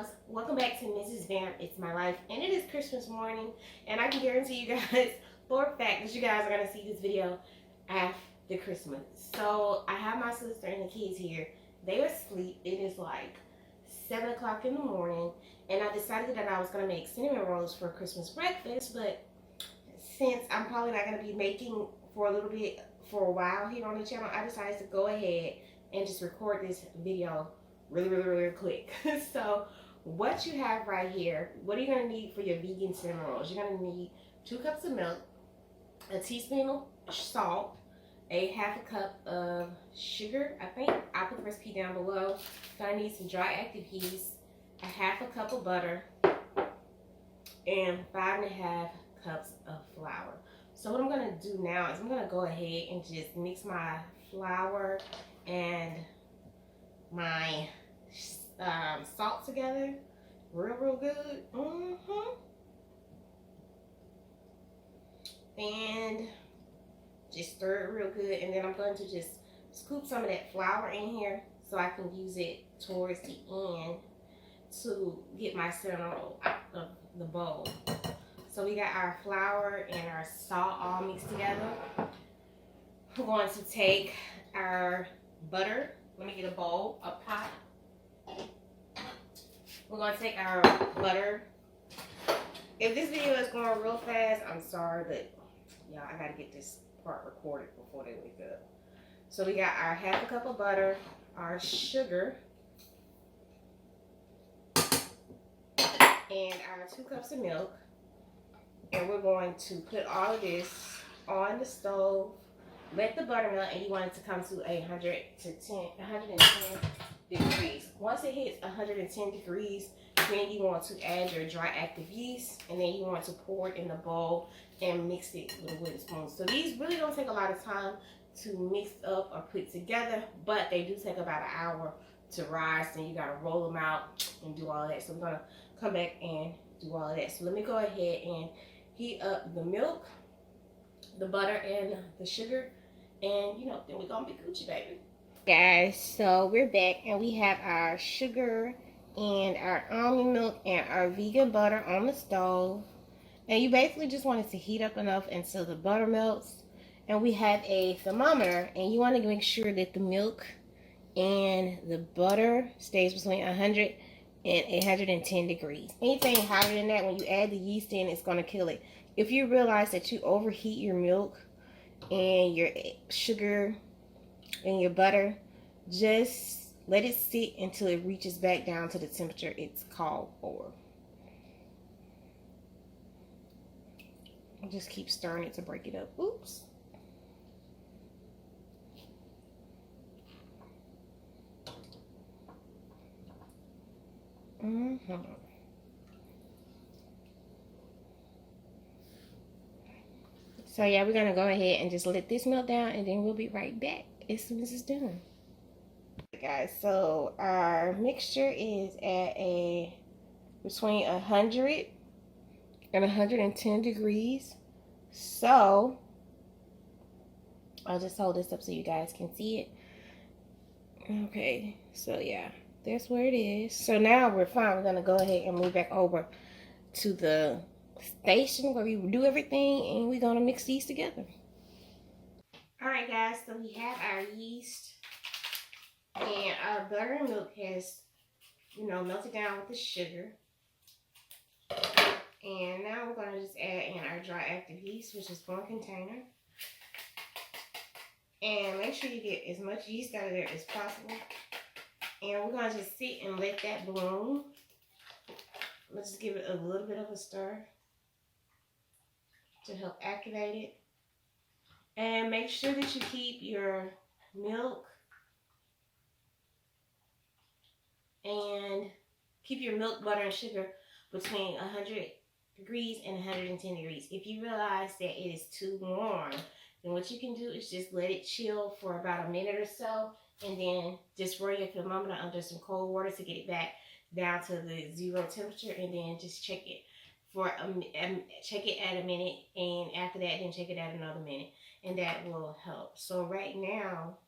loves, welcome back to Mrs. Vamp. It's my life, and it is Christmas morning, and I can guarantee you guys for a fact that you guys are going to see this video after Christmas. So I have my sister and the kids here. They are asleep. It is like 7 o'clock in the morning, and I decided that I was going to make cinnamon rolls for Christmas breakfast, but since I'm probably not going to be making for a while here on the channel, I decided to go ahead and just record this video really quick. So what you have right here, what are you going to need for your vegan cinnamon rolls? You're going to need 2 cups of milk, a teaspoon of salt, a ½ cup of sugar. I think I'll put the recipe down below. Gonna need some dry active yeast, a ½ cup of butter, and 5½ cups of flour. So what I'm going to do now is I'm going to go ahead and just mix my flour and my salt together real good. And just stir it real good, and then I'm going to just scoop some of that flour in here so I can use it towards the end to get my cinnamon roll out of the bowl. So we got our flour and our salt all mixed together. We're going to take our butter. Let me get a bowl, a pot. We're going to take our butter. If this video is going real fast, I'm sorry, but y'all, I got to get this part recorded before they wake up. So we got our ½ cup of butter, our sugar, and our 2 cups of milk. And we're going to put all of this on the stove. Let the butter melt, and you want it to come to 110 degrees. Once it hits 110 degrees, then you want to add your dry active yeast, and then you want to pour it in the bowl and mix it with a wooden spoon. So these really don't take a lot of time to mix up or put together, but they do take about an hour to rise. Then you gotta roll them out and do all that. So we're gonna come back and do all of that. So let me go ahead and heat up the milk, the butter, and the sugar, and then we're gonna be Gucci, baby. Guys, so we're back, and we have our sugar and our almond milk and our vegan butter on the stove, and you basically just want it to heat up enough until the butter melts. And we have a thermometer, and you want to make sure that the milk and the butter stays between 100 and 110 degrees. Anything hotter than that, when you add the yeast in, it's going to kill it. If you realize that you overheat your milk and your sugar and your butter, just let it sit until it reaches back down to the temperature it's called for. Just keep stirring it to break it up. Oops. So yeah, we're gonna go ahead and just let this melt down, and then we'll be right back as soon as it's done. Guys, so our mixture is at between 100 and 110 degrees. So I'll just hold this up so you guys can see it. Okay, so yeah, that's where it is. So now we're fine. We're gonna go ahead and move back over to the station where we do everything, and we're gonna mix these together. All right, guys, so we have our yeast, and our butter and milk has melted down with the sugar. And now we're going to just add in our dry active yeast, which is 1 container. And make sure you get as much yeast out of there as possible. And we're going to just sit and let that bloom. Let's just give it a little bit of a stir to help activate it. And make sure that you keep your milk and keep your milk, butter, and sugar between 100 degrees and 110 degrees. If you realize that it is too warm, then what you can do is just let it chill for about a minute or so, and then just run your thermometer under some cold water to get it back down to the 0 temperature, and then just check it for check it at a minute, and after that, then check it at another minute, and that will help. So right now,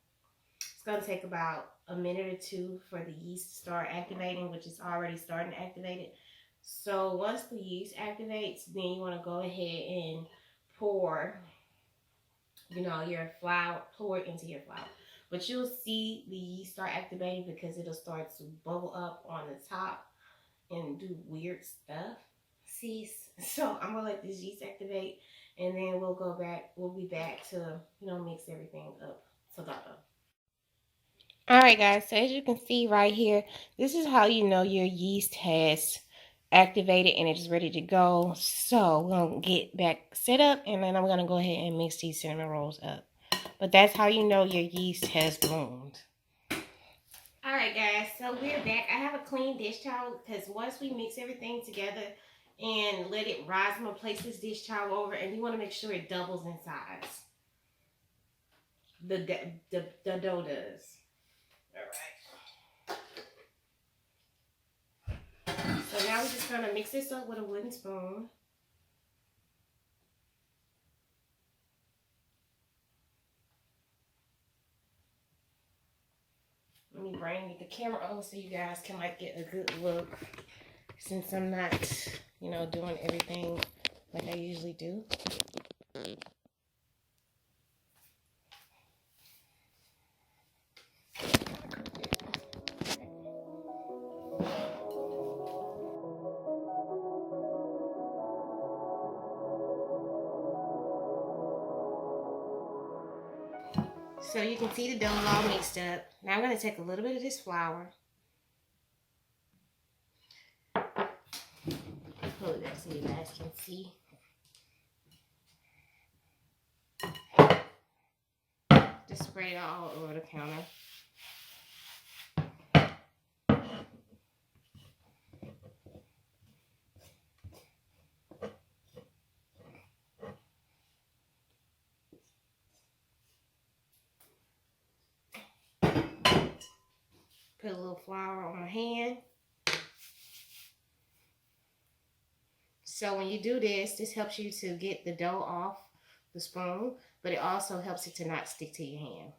it's going to take about a minute or two for the yeast to start activating, which is already starting to activate it. So once the yeast activates, then you want to go ahead and pour, your flour, pour it into your flour. But you'll see the yeast start activating because it'll start to bubble up on the top and do weird stuff. See, so I'm gonna let this yeast activate, and then we'll be back to mix everything up together. All right, guys, so as you can see right here, this is how you know your yeast has activated and it's ready to go. So we're going to get back set up, and then I'm going to go ahead and mix these cinnamon rolls up. But that's how you know your yeast has bloomed. All right, guys, so we're back. I have a clean dish towel because once we mix everything together and let it rise, I'm going to place this dish towel over, and you want to make sure it doubles in size. The dough does. Alright. So now we're just going to mix this up with a wooden spoon. Let me bring the camera over so you guys can get a good look, since I'm not, doing everything like I usually do. So you can see the dough all mixed up. Now I'm going to take a little bit of this flour. Pull it back so you guys can see. Just spread it all over the counter. Put a little flour on my hand. So when you do this, this helps you to get the dough off the spoon, but it also helps it to not stick to your hand.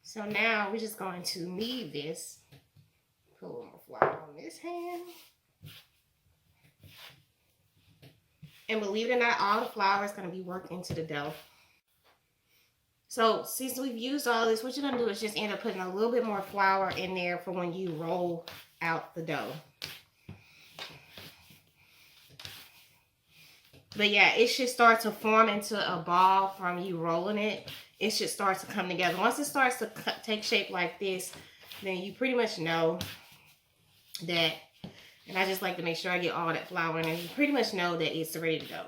So now we're just going to knead this. Put a little more flour on this hand. And believe it or not, all the flour is going to be worked into the dough. So since we've used all this, what you're going to do is just end up putting a little bit more flour in there for when you roll out the dough. But yeah, it should start to form into a ball from you rolling it. It should start to come together. Once it starts to take shape like this, then you pretty much know that, and I just like to make sure I get all that flour in, and you pretty much know that it's ready to go.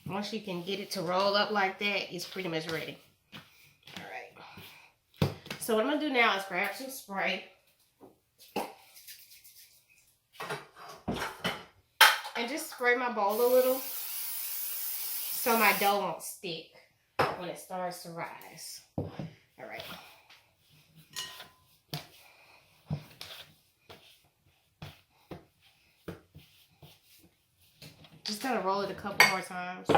Once you can get it to roll up like that, it's pretty much ready. All right. So what I'm going to do now is grab some spray. And just spray my bowl a little so my dough won't stick when it starts to rise. All right. Just kind of roll it a couple more times.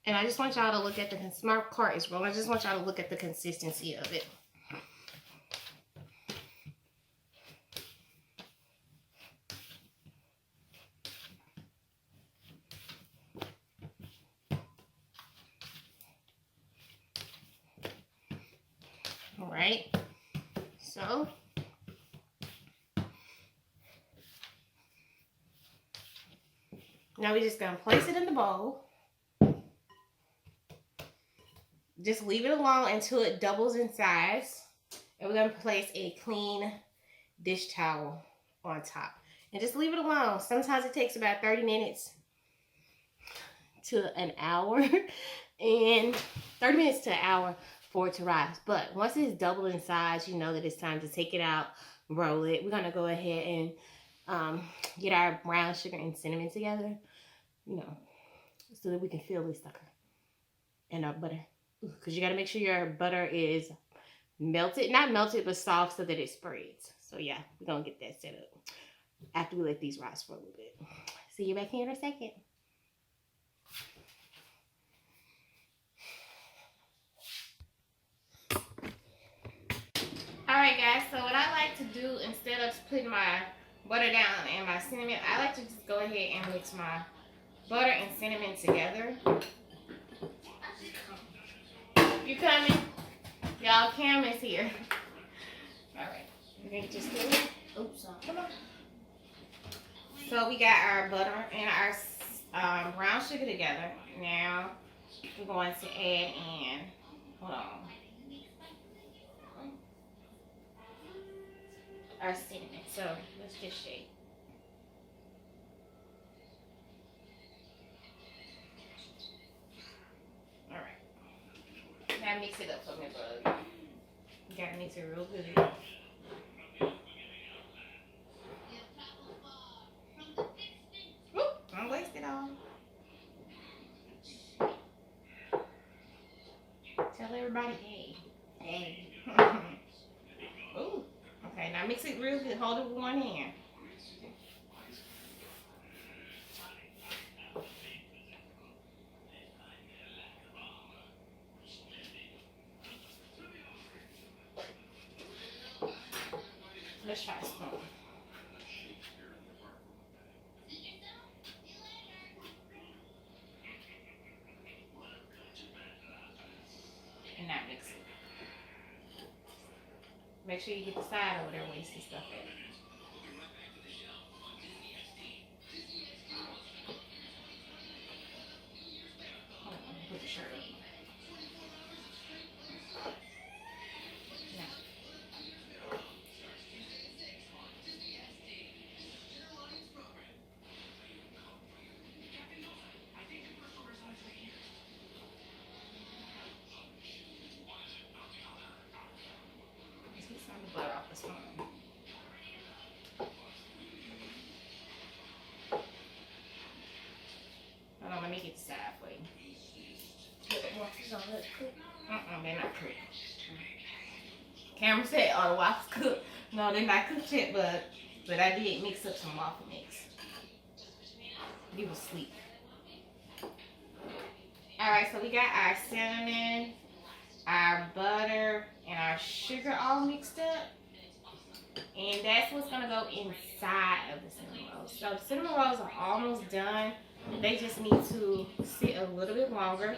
And I just want y'all to look at my cart is rolling. I just want y'all to look at the consistency of it. All right. So now we're just going to place it in the bowl. Just leave it alone until it doubles in size. And we're going to place a clean dish towel on top. And just leave it alone. Sometimes it takes about 30 minutes to an hour. And 30 minutes to an hour for it to rise. But once it's doubled in size, you know that it's time to take it out, roll it. We're going to go ahead and get our brown sugar and cinnamon together, you know, so that we can fill this sucker. And our butter. Because you got to make sure your butter is melted. Not melted, but soft so that it spreads. So yeah, we're going to get that set up after we let these rise for a little bit. See you back here in a second. Alright guys, so what I like to do instead of putting my butter down and my cinnamon, I like to just go ahead and mix my butter and cinnamon together. You coming? Y'all, Cam is here. Alright, we're going to just do it. Oops, come on. So we got our butter and our brown sugar together. Now we're going to add in, hold on, our cinnamon. So let's just shake. Alright. Now mix it up for me, bud. You gotta mix it real good. Whoop, don't waste it all. Tell everybody, hey. Hey. Ooh. Okay, now mix it real good. Hold it with one hand. Let's try a spoon. And now mix it. Make sure you get the side over there where you see stuff at. Hold on, put the shirt up. Butter off the spoon. Hold on, let me get the side for you. They're not cooked. Cameron said all the waffles cooked. No, they're not cooked yet, but I did mix up some waffle mix. He was asleep. Alright, so we got our cinnamon, our butter, and our sugar all mixed up. And that's what's going to go inside of the cinnamon rolls. So the cinnamon rolls are almost done. They just need to sit a little bit longer.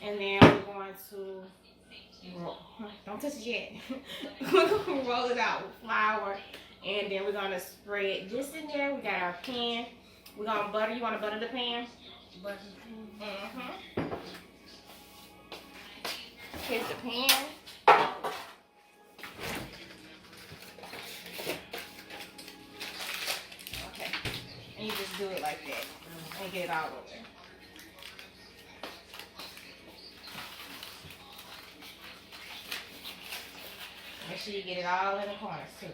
And then we're going to roll. Don't touch it yet. We're going to roll it out with flour. And then we're going to spread this in there. We got our pan. We're going to butter. You want to butter the pan? Butter the pan. Mm-hmm. Here's the pan. Okay. And you just do it like that. And get it all over there. Make sure you get it all in the corners too.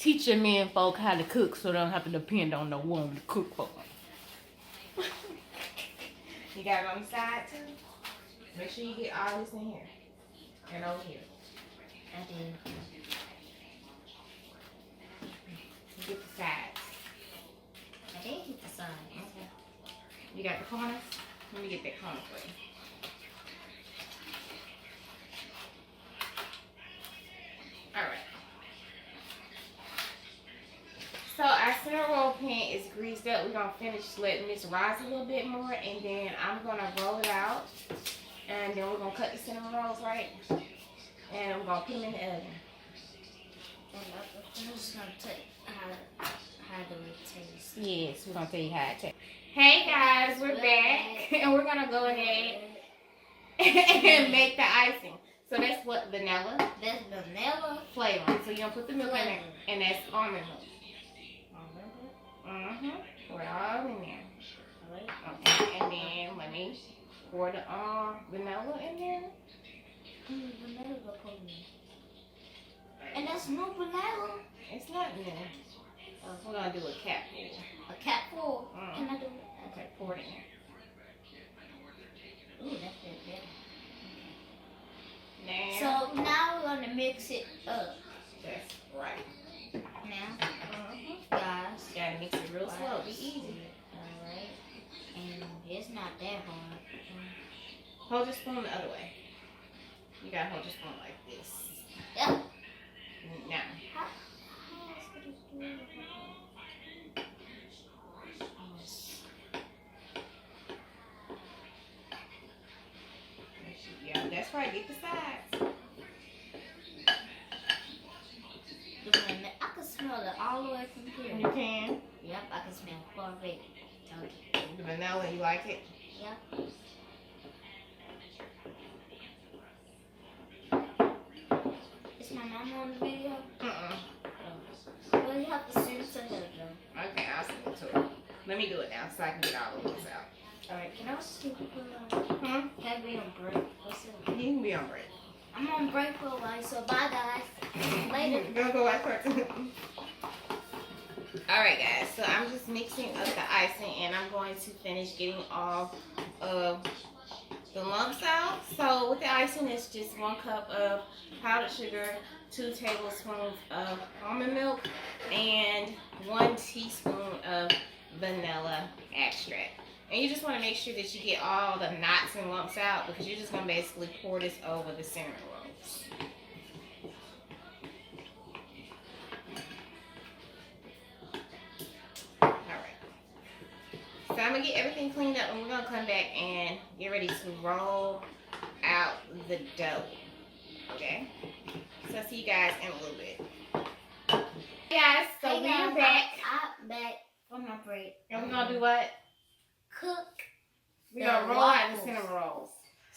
Teach your men folk how to cook so they don't have to depend on no woman to cook for them. You got it on the side too? Make sure you get all this in here. And over here. And then you get the sides. I did get the sides. Okay. You got the corners? Let me get that corner for you. Alright. So our cinnamon roll pan is greased up. We're going to finish letting this rise a little bit more. And then I'm going to roll it out. And then we're going to cut the cinnamon rolls right. And we're going to put them in the oven. I'm just gonna tell you how do it taste. Yes, we're gonna tell you how it tastes. Hey guys, we're back, and we're gonna go ahead and make the icing. So that's what vanilla. That's vanilla Flavor. So you don't put the milk in there, and that's almond milk. Pour it all in there. Okay, and then let me pour the vanilla in there. Vanilla pudding. And that's no vanilla. It's not in there. We're gonna do a cap full. A cap full. Can I do it? Okay, pour it in there. Ooh, that's good. Now, so now we're gonna mix it up. That's right. Now, guys, you gotta mix it real slow. Be easy. Alright. And it's not that hard. Hold your spoon the other way. You gotta hold your spoon like this. Yeah. Now. How else could you do it? Yeah, that's right. Get the sides. I can smell it all the way from here. You can? Yep, I can smell far away. The vanilla, you like it? Yep. Is my mama on the video? Well, you have to send it to her though. Okay, I'll send it to her. Let me do it now so I can get all of this out. Alright, can I see can I be on break? You can be on break. I'm on break for a while, so bye guys. Later. Go watch cartoon. Alright guys, so I'm just mixing up the icing and I'm going to finish getting all of the lumps out. So with the icing, it's just 1 cup of powdered sugar, 2 tablespoons of almond milk, and 1 teaspoon of vanilla extract. And you just want to make sure that you get all the knots and lumps out because you're just going to basically pour this over the cinnamon rolls. Alright. So I'm going to get everything cleaned up and we're going to come back and get ready to roll out the dough. Okay? So I'll see you guys in a little bit. Hey guys, so we're back. I'm back from my break. And we're going to do what? Cook. We're going to roll out the cinnamon rolls.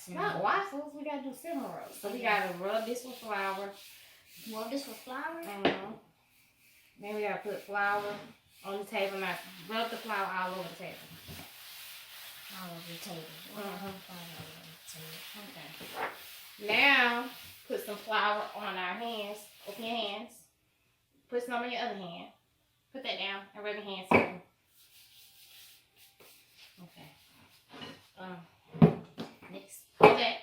Not waffles, we got to do cinnamon rolls. So we got to rub this with flour. Rub this with flour? Then we got to put flour on the table. Now rub the flour all over the table. All over the table. Okay. Now, put some flour on our hands. Open your hands. Put some on your other hand. Put that down and rub your hands together. Okay. Next. Okay.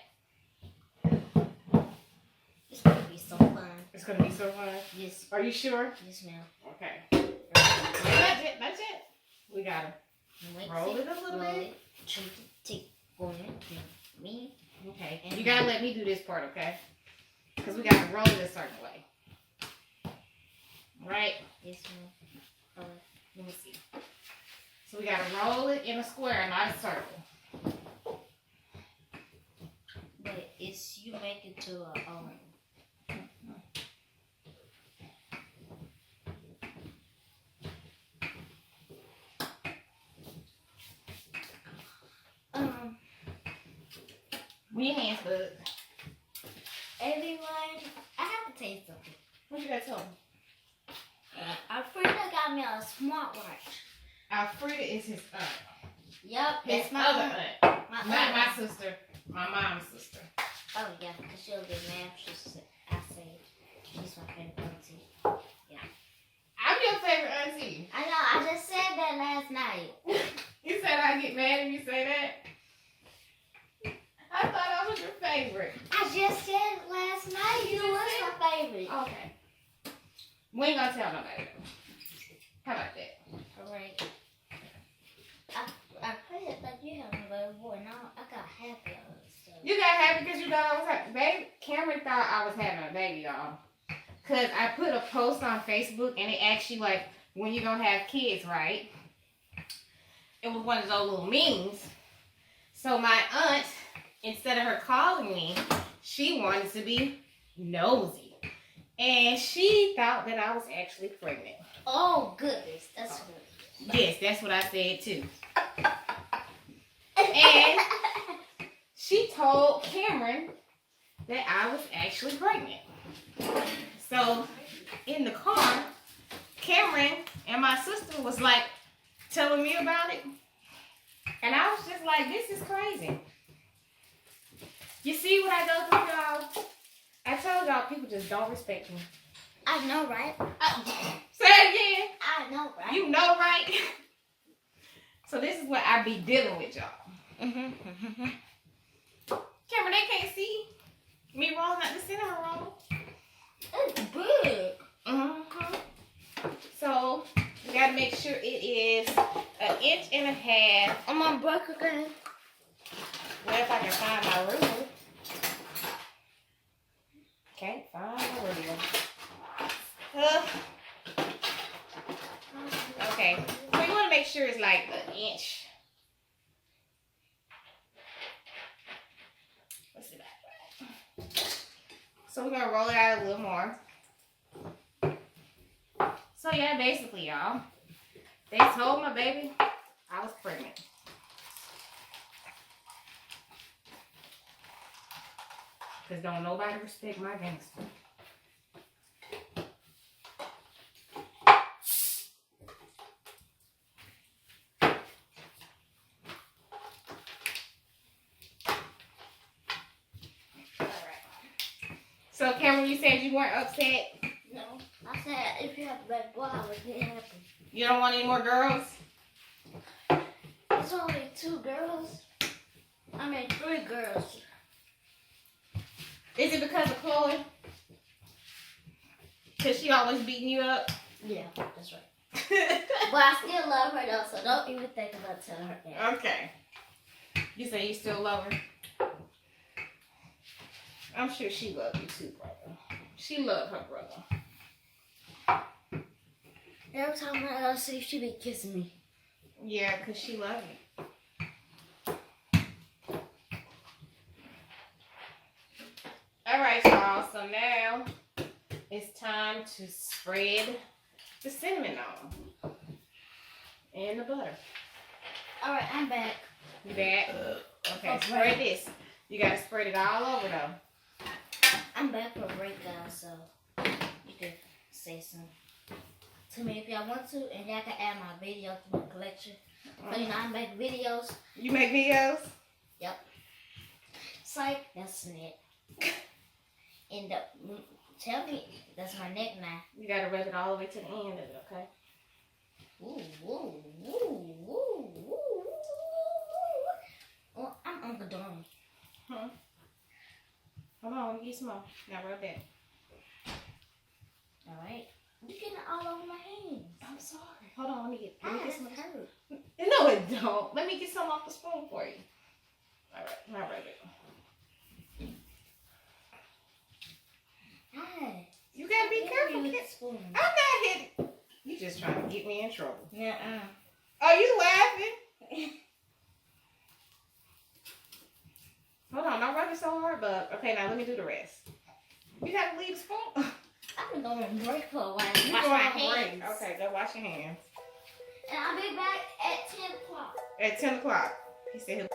It's gonna be so fun. It's gonna be so fun. Yes. Are you sure? Yes, ma'am. Okay. That's it. That's it. We gotta roll it a little bit. Take going me. Okay. And you gotta let me do this part, okay? Because we gotta roll it a certain way. Right? Yes, ma'am. Let me see. So we gotta roll it in a square, not a circle. But it's you make it to a With your hands, bud. Everyone, I have to tell you something. What you got to tell me? Alfreda got me a smartwatch. Alfreda is his aunt. Yep, His that's my other aunt. My Not my sister. My mom's sister. Oh yeah, because she'll get mad. I say she's my favorite auntie. Yeah. I'm your favorite auntie. I know. I just said that last night. You said I get mad if you say that? I thought I was your favorite. I just said last night you was my favorite. Okay. We ain't gonna tell nobody. How about that? Alright. I heard that you have a little boy. Now I got happy all this stuff. You got happy because you thought I was having baby. Cameron thought I was having a baby, y'all. Cause I put a post on Facebook and it asked you like when you gonna have kids, right? It was one of those little memes. So my aunt, instead of her calling me, she wanted to be nosy. And she thought that I was actually pregnant. Oh, goodness. That's good. Yes, that's what I said too. And she told Cameron that I was actually pregnant. So in the car, Cameron and my sister was like telling me about it. And I was just like, this is crazy. You see what I go through, y'all? I told y'all people just don't respect me. I know, right? Say it again. I know, right? You know, right? So this is what I be dealing with, y'all. Cameron, they can't see me rolling out the cinnamon roll. It's big. So we gotta make sure it is 1.5 inches. I'm on break again. Well, if I can find my ruler. Can't find my ruler. Okay, so you want to make sure it's like 1 inch. Let's see that. So we're gonna roll it out a little more. So yeah, basically, y'all, they told my baby I was pregnant. Cause don't nobody respect my gangster. So, Cameron, you said you weren't upset? No. I said if you have a bad boy, I would be happy. You don't want any more girls? It's only 2 girls. I mean, 3 girls. Is it because of Chloe? Because she always beating you up? Yeah, that's right. But I still love her, though, so don't even think about telling her that. Okay. You say you still love her? I'm sure she loved you too, brother. She loved her brother. Every time I go see, she be kissing me. Yeah, because she loved you. Alright, y'all. So now it's time to spread the cinnamon on. And the butter. Alright, I'm back. You back? Okay, spread this. You got to spread it all over, though. I'm back for a break, guys, so you can say something to me if y'all want to, and y'all can add my video to my collection. So, you know, I make videos. You make videos? Yep. It's like, that's it. And tell me, that's my neck now. You got to rub it all the way to the end of it, okay? Ooh, ooh, ooh, ooh, ooh, ooh. Well, I'm Uncle Donnie. Huh? Hold on, let me get some more. Now rub that. Alright. You're getting it all over my hands. I'm sorry. Hold on, let me get some. Hurt. No, it don't. Let me get some off the spoon for you. Alright, now rub it. Hi. You gotta be careful, with kid. the spoon. I'm not hitting. You just trying to get me in trouble. Yeah. Are you laughing? Hold on, don't rub it so hard, but okay, now let me do the rest. You gotta leave the spoon. I've been going on break for a while. You Wash going my on break. hands. Okay, go wash your hands. And I'll be back at 10 o'clock. At 10 o'clock. He said he'll.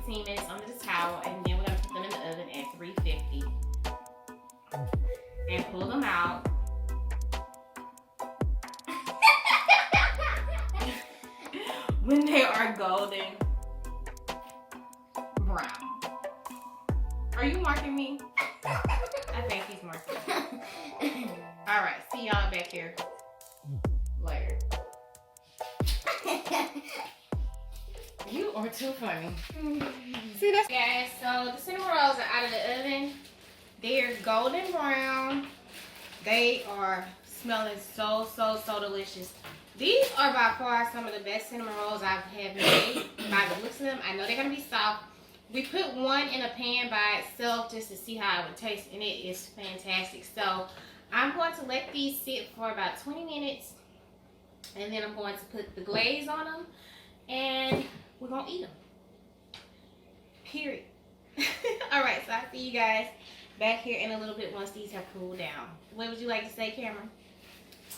Minutes under the towel, and then we're gonna put them in the oven at 350 and pull them out. When they are golden brown. Are you marking me? I think he's marking me. All right, see y'all back here later. You are too funny. See that? Guys, so the cinnamon rolls are out of the oven. They're golden brown. They are Smelling so delicious. These are by far some of the best cinnamon rolls I've had made. By the looks of them, I know they're gonna be soft. We put one in a pan by itself just to see how it would taste, and it is fantastic. So I'm going to let these sit for about 20 minutes, and then I'm going to put the glaze on them, and we're gonna eat them. Period. All right, so I'll see you guys back here in a little bit once these have cooled down. What would you like to say, Cameron?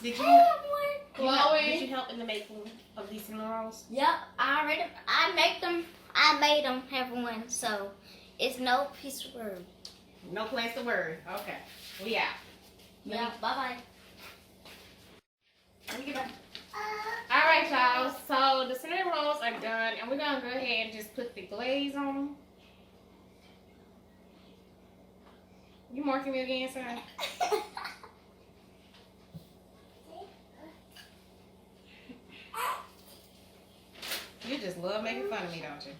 Did you help in the making of these cinnamon rolls? Yep, I made them have one, so it's no piece of word. No place to word. Okay, we out. Yeah, bye-bye. Let me get back. All right, y'all. So the cinnamon rolls are done, and we're gonna go ahead and just put the glaze on them. You marking me again, son? You just love making fun of me, don't you?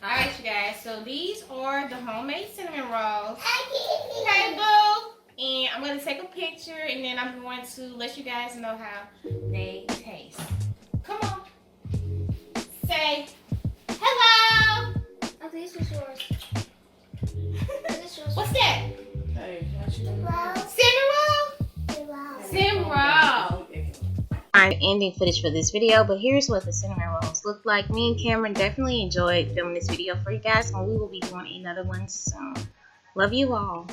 Alright, you guys, so these are the homemade cinnamon rolls. Hey, boo! And I'm going to take a picture, and then I'm going to let you guys know how they taste. Come on. Say hello! Oh, this is yours. This is yours. What's that? Hey, Cinnamon roll? Cinnamon roll. I'm ending footage for this video, but here's what the cinnamon rolls look like. Me and Cameron definitely enjoyed filming this video for you guys, and we will be doing another one soon. Love you all.